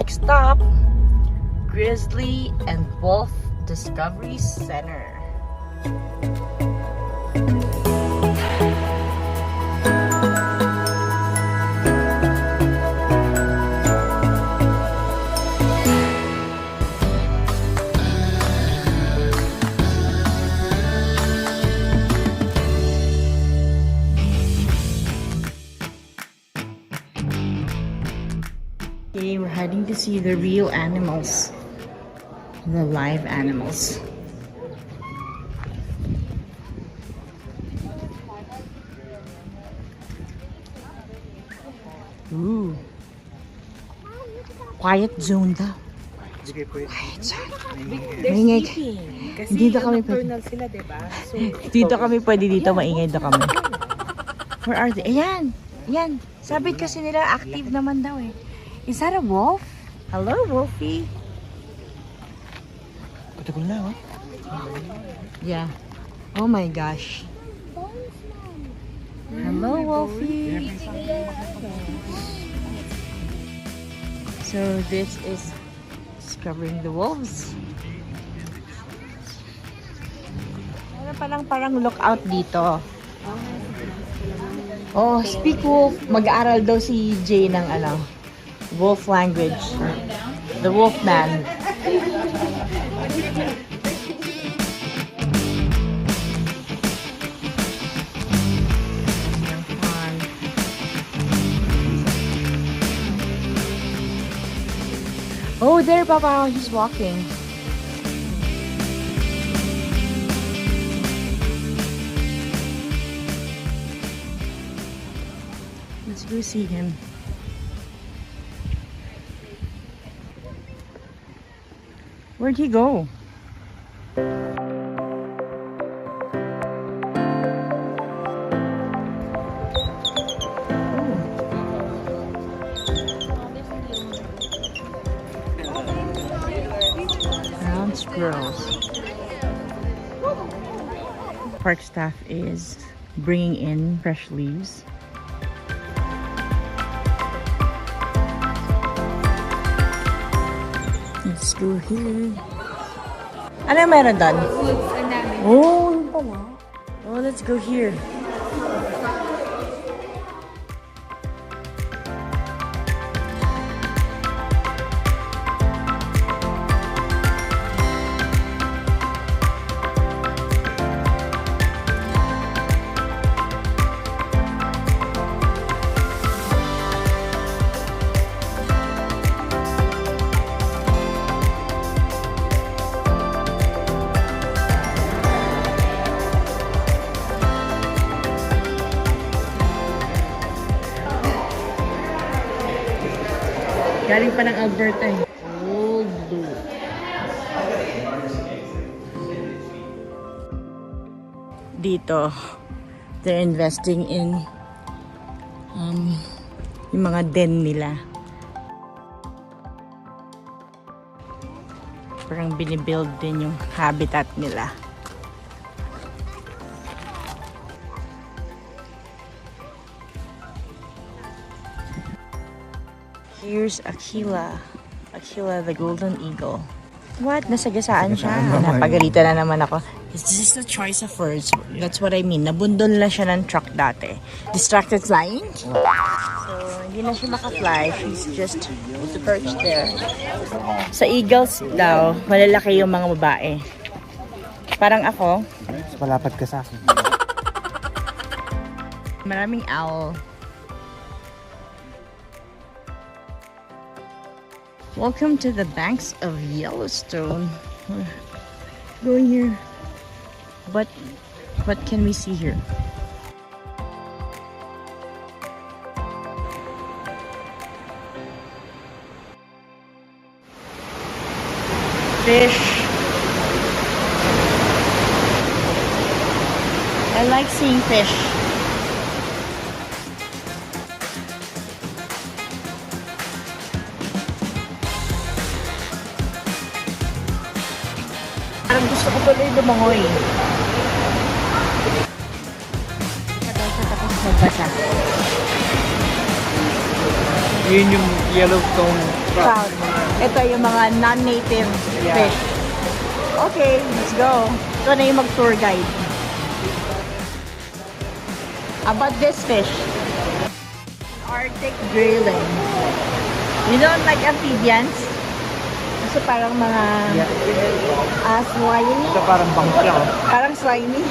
Next stop, Grizzly and Wolf Discovery Center. Okay, we're heading to see the real animals. The live animals. Ooh. Quiet zone daw. Quiet zone. Maingay. Dito kami pwede. Dito kami pwede dito. Maingay daw kami. Where are they? Ayan. Ayan. Sabi kasi nila active naman daw eh. Is that a wolf? Hello, Wolfie. Patagol na, oh. Yeah. Oh my gosh. Hello, Wolfie. So this is discovering the wolves. Ano parang lookout dito. Oh, speak wolf. Mag-aaral daw si Jay ng wolf language. The wolf man. Oh, there, Papa. He's walking. Let's go see him. Where'd he go? Ground squirrels. Park staff is bringing in fresh leaves. Let's go here. Ano meron doon? Oh, yun pala. Oh, let's go here. Galing pa ng Alberta eh. Old blue. Dito, they're investing in yung mga den nila. Parang binibuild din yung habitat nila. Here's Aquila. Aquila the golden eagle. What? Nasagasaan siya. Napagalitan na naman ako. This is the choice of words. That's what I mean. Nabundol na siya ng truck dati. Distracted flying? So, hindi na siya makafly. She's just perched there. Sa eagles daw, malalaki yung mga babae. Parang ako. Malapad ka sa akin. Maraming owl. Welcome to the banks of Yellowstone. We're going here. But what can we see here? Fish. I like seeing fish. Parang gusto ko tuloy lumangoy. Tapos magbasa. Yun yung Yellowstone Proud. Ito yung mga non-native fish. Okay, let's go. Ito na yung mag-tour guide. About this fish. Arctic grayling. You don't like amphibians? Kasi parang mga slimy. Ito parang bangkya. Parang slimy.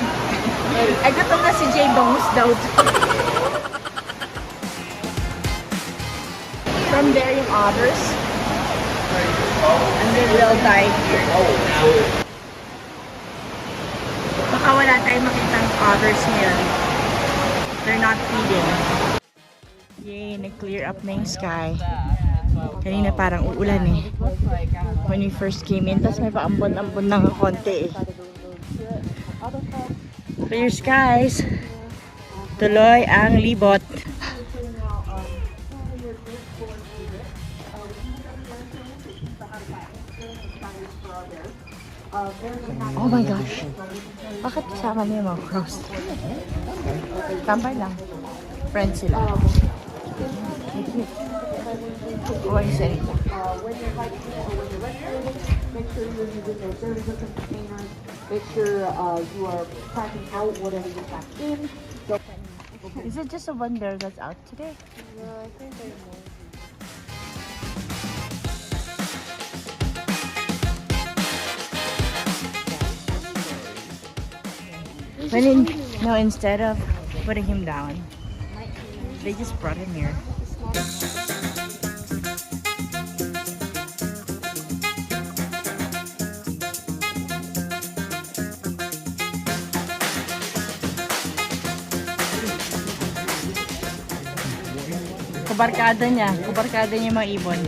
Ay, gutom na si Jay, bangus daw. From there yung otters. And they will die here. Baka wala tayong makitang otters here. They're not feeding. Yay, nag-clear up na yung sky. Kanina parang uulan eh. When we first came in, tapos may paambon-ambon na ng konti eh. Clear skies. Tuloy ang libot. Oh my gosh. Bakit kasama niya yung mga crows? Tambay lang. Friends sila. What is it? When you're hiking or when you're recreating, make sure you're using those dirty different containers. Make sure you are packing out whatever you pack in. So, Is it just the one bear that's out today? I think there's more. No, instead of putting him down, they just brought him here. Kubarkada niya yung mga ibon.